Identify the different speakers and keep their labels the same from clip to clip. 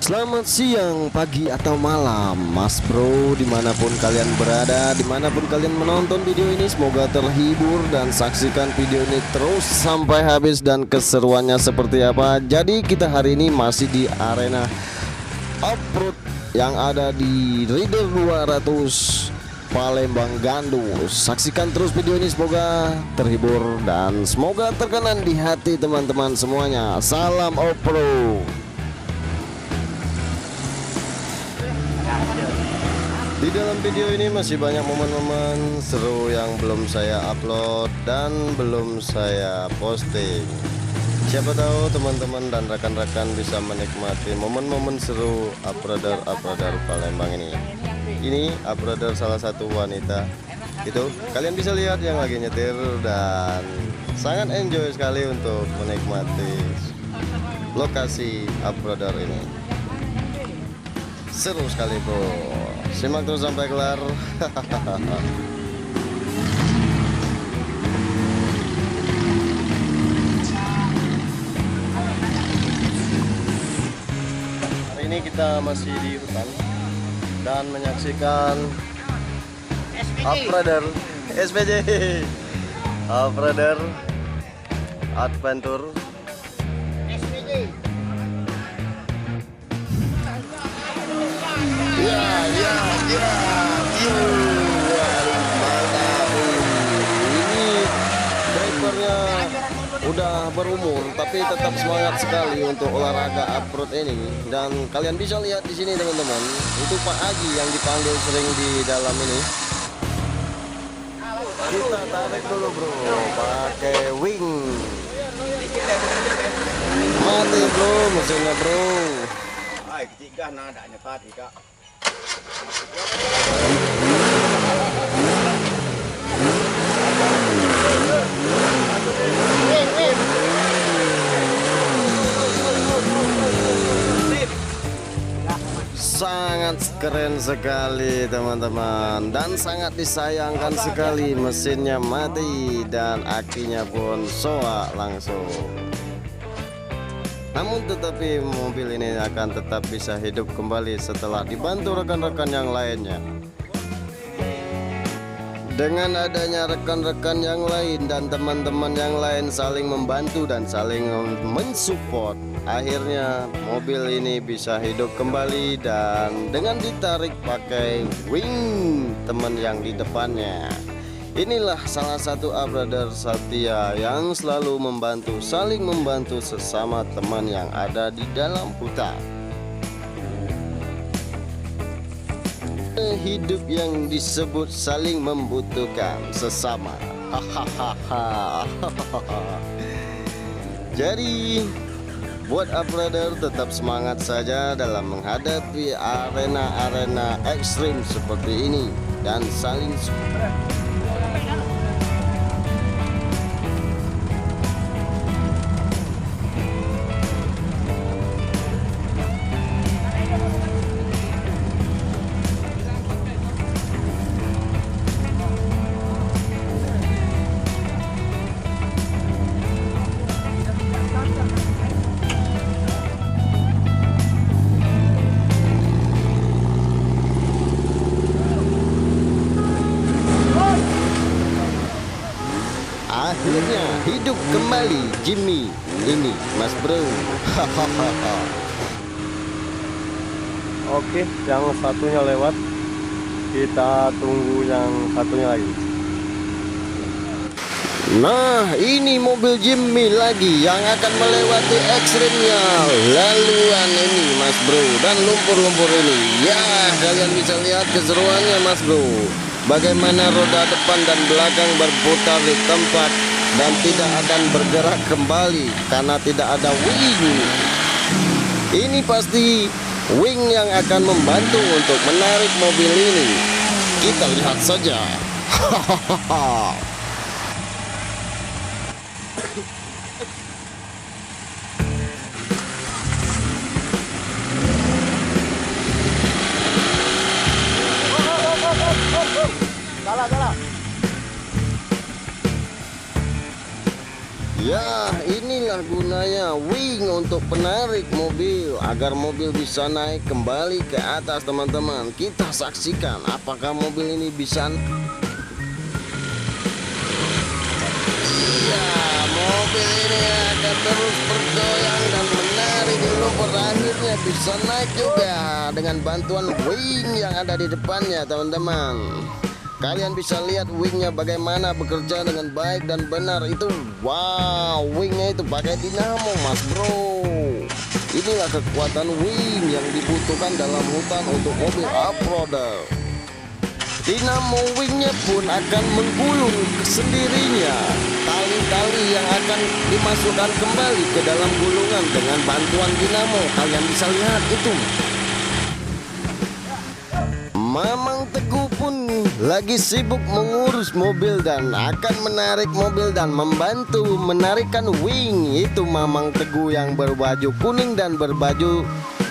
Speaker 1: Selamat siang, pagi, atau malam, Mas Bro, dimanapun kalian berada, dimanapun kalian menonton video ini, semoga terhibur dan saksikan video ini terus sampai habis dan keseruannya seperti apa. Jadi kita hari ini masih di arena off-road yang ada di Rider 200 Palembang Gandus. Saksikan terus video ini, semoga terhibur dan semoga terkenan di hati teman-teman semuanya. Salam off-road. Di dalam video ini masih banyak momen-momen seru yang belum saya upload dan belum saya posting. Siapa tahu teman-teman dan rekan-rekan bisa menikmati momen-momen seru uploader Palembang ini. Ini uploader salah satu wanita. Itu kalian bisa lihat yang lagi nyetir dan sangat enjoy sekali untuk menikmati lokasi uploader ini. Seru sekali bro, simak terus sampai kelar. Hari ini kita masih di hutan dan menyaksikan Off-Roader SPJ Off-Roader Adventure SPJ. Ini drivernya udah berumur tapi tetap semangat sekali untuk olahraga off-road ini. Dan kalian bisa lihat di sini teman-teman, itu Pak Haji yang dipanggil sering di dalam ini. Kita tarik dulu bro, pakai wing. Mati bro mesinnya bro.
Speaker 2: Ketiga nadanya tadi kak.
Speaker 1: Sangat keren sekali teman-teman, dan sangat disayangkan sekali mesinnya mati dan akinya pun soak langsung. Namun tetapi mobil ini akan tetap bisa hidup kembali setelah dibantu rekan-rekan yang lainnya. Dengan adanya rekan-rekan yang lain dan teman-teman yang lain saling membantu dan saling mensupport, akhirnya mobil ini bisa hidup kembali dan dengan ditarik pakai wing teman yang di depannya. Inilah salah satu uploader setia yang selalu membantu, saling membantu sesama teman yang ada di dalam hutan. Hidup yang disebut saling membutuhkan sesama. Jadi buat uploader tetap semangat saja dalam menghadapi arena-arena ekstrim seperti ini dan saling akhirnya hidup kembali Jimmy ini Mas Bro. Oke, yang satunya lewat, kita tunggu yang satunya lagi. Nah, ini mobil Jimmy lagi yang akan melewati ekstrimnya laluan ini Mas Bro, dan lumpur-lumpur ini. Ya, kalian bisa lihat keseruannya Mas Bro. Bagaimana roda depan dan belakang berputar di tempat dan tidak akan bergerak kembali karena tidak ada wing. Ini pasti wing yang akan membantu untuk menarik mobil ini. Kita lihat saja. Ya, inilah inilah gunanya wing untuk penarik mobil agar mobil bisa naik kembali ke atas teman-teman. Kita saksikan apakah mobil ini bisa. Ya, mobil ini akan terus bergoyang dan menarik di lumpur, akhirnya bisa naik juga dengan bantuan wing yang ada di depannya teman-teman. Kalian bisa lihat wingnya bagaimana bekerja dengan baik dan benar itu. Wow, wingnya itu pakai dinamo mas bro. Inilah kekuatan wing yang dibutuhkan dalam hutan untuk mobil off-roader. Dinamo wingnya pun akan menggulung sendirinya. Tali-tali yang akan dimasukkan kembali ke dalam gulungan dengan bantuan dinamo. Kalian bisa lihat itu. Mamang Teguh pun lagi sibuk mengurus mobil dan akan menarik mobil dan membantu menarikkan wing. Itu Mamang Teguh yang berbaju kuning dan berbaju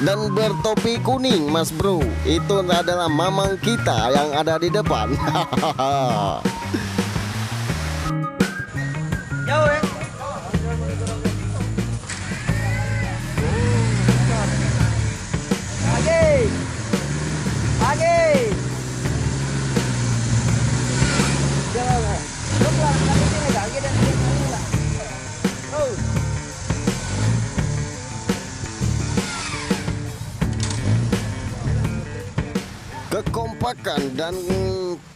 Speaker 1: dan bertopi kuning mas bro. Itu adalah mamang kita yang ada di depan. Kekompakan dan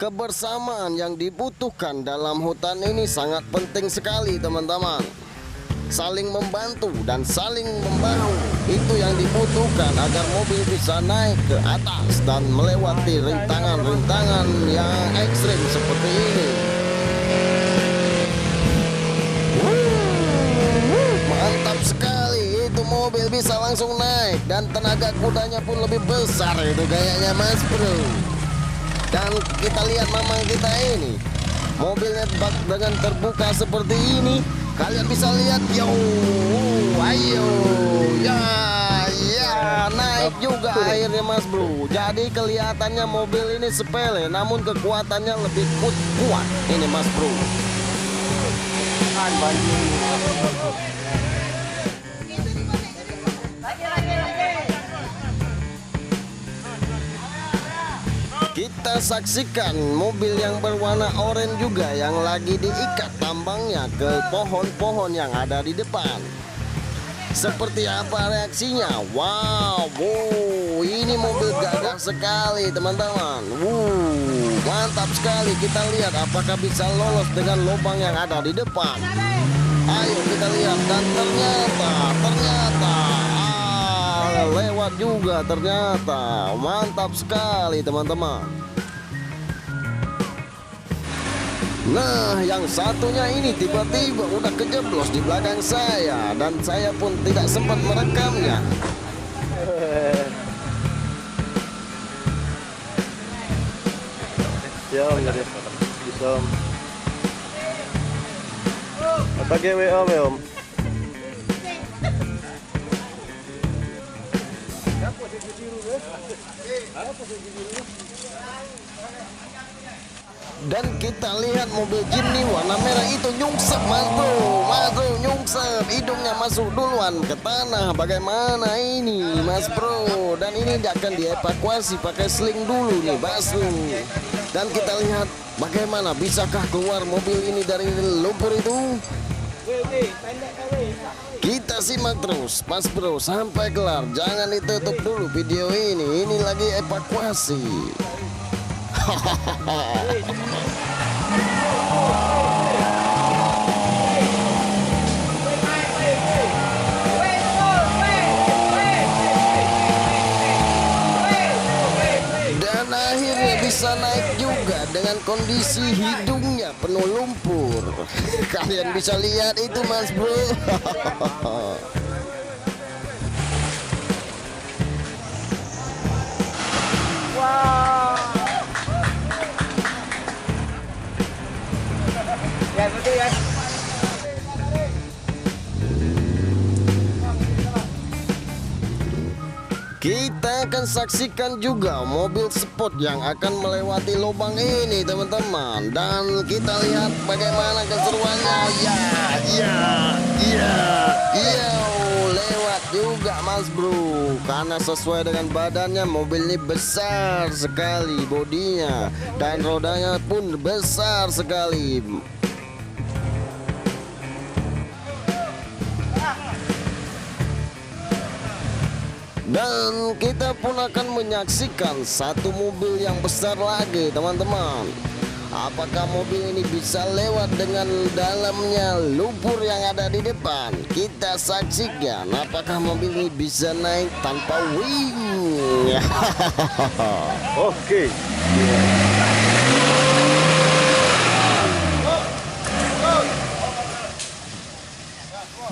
Speaker 1: kebersamaan yang dibutuhkan dalam hutan ini sangat penting sekali teman-teman. Saling membantu dan saling membahu itu yang dibutuhkan agar mobil bisa naik ke atas dan melewati rintangan-rintangan yang ekstrim seperti ini. Mantap sekali, itu mobil bisa langsung naik dan tenaga kudanya pun lebih besar itu gayanya mas bro. Dan kita lihat mamang kita ini, mobilnya bak dengan terbuka seperti ini. Kalian bisa lihat, yo, ayo, ya, naik juga akhirnya mas bro. Jadi kelihatannya mobil ini sepele, namun kekuatannya lebih kuat ini mas bro. Kita saksikan mobil yang berwarna oranye juga yang lagi diikat tambangnya ke pohon-pohon yang ada di depan. Seperti apa reaksinya? Wow, ini mobil gagah sekali teman-teman. Mantap sekali. Kita lihat apakah bisa lolos dengan lubang yang ada di depan. Ayo kita lihat dan ternyata lewat juga ternyata. Mantap sekali teman-teman. Nah, yang satunya ini tiba-tiba udah kejeblos di belakang saya dan saya pun tidak sempat merekamnya.
Speaker 3: Ya, jadi bisa. Apa GWA om?
Speaker 1: Dan kita lihat mobil Jimny warna merah itu nyungsep mas bro, nyungsep, hidungnya masuk duluan ke tanah. Bagaimana ini mas bro? Dan ini akan dievakuasi pakai sling dulu nih Basu. Dan kita lihat bagaimana bisakah keluar mobil ini dari lumpur itu. Kita simak terus mas bro sampai kelar, jangan ditutup dulu video ini lagi evakuasi. Dan akhirnya bisa naik juga dengan kondisi hidungnya penuh lumpur. Kalian bisa lihat itu mas bro. Kita akan saksikan juga mobil sport yang akan melewati lubang ini teman-teman. Dan kita lihat bagaimana keseruannya. Ya. Iya, lewat juga Mas Bro. Karena sesuai dengan badannya, mobil ini besar sekali bodinya dan rodanya pun besar sekali. Dan kita pun akan menyaksikan satu mobil yang besar lagi, teman-teman. Apakah mobil ini bisa lewat dengan dalamnya lumpur yang ada di depan? Kita saksikan apakah mobil ini bisa naik tanpa wing.
Speaker 3: Oke.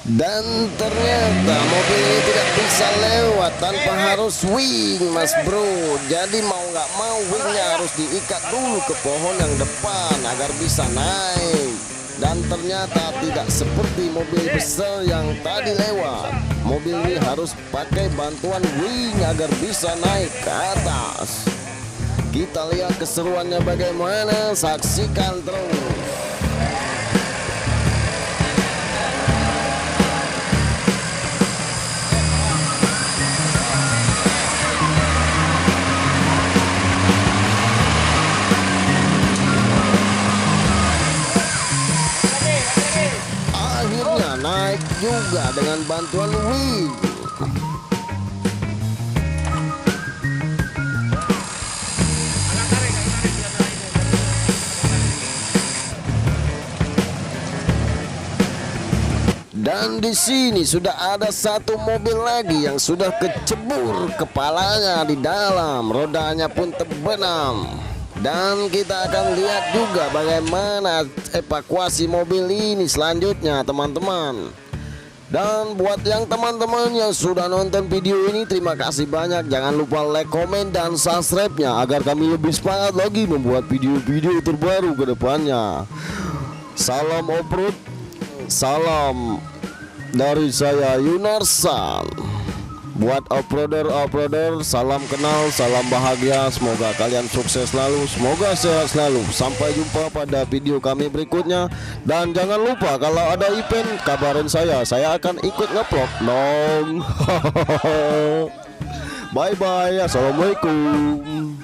Speaker 1: Dan ternyata mobil ini tidak bisa lewat tanpa harus wing, Mas Bro. Jadi mau nggak mau wingnya harus diikat dulu ke pohon yang depan agar bisa naik. Dan ternyata tidak seperti mobil besar yang tadi lewat. Mobil ini harus pakai bantuan wing agar bisa naik ke atas. Kita lihat keseruannya bagaimana, saksikan terus. Akhirnya naik juga dengan bantuan wing. Dan di sini sudah ada satu mobil lagi yang sudah kecebur kepalanya di dalam, rodanya pun terbenam. Dan kita akan lihat juga bagaimana evakuasi mobil ini selanjutnya, teman-teman. Dan buat yang teman-teman yang sudah nonton video ini, terima kasih banyak. Jangan lupa like, komen, dan subscribe-nya agar kami lebih semangat lagi membuat video-video terbaru ke depannya. Salam off-road, salam dari saya Yunarsan. Buat off-roader, salam kenal, salam bahagia. Semoga kalian sukses selalu, semoga sehat selalu. Sampai jumpa pada video kami berikutnya. Dan jangan lupa kalau ada event kabarin saya akan ikut nge-vlog dong. Bye bye, assalamualaikum.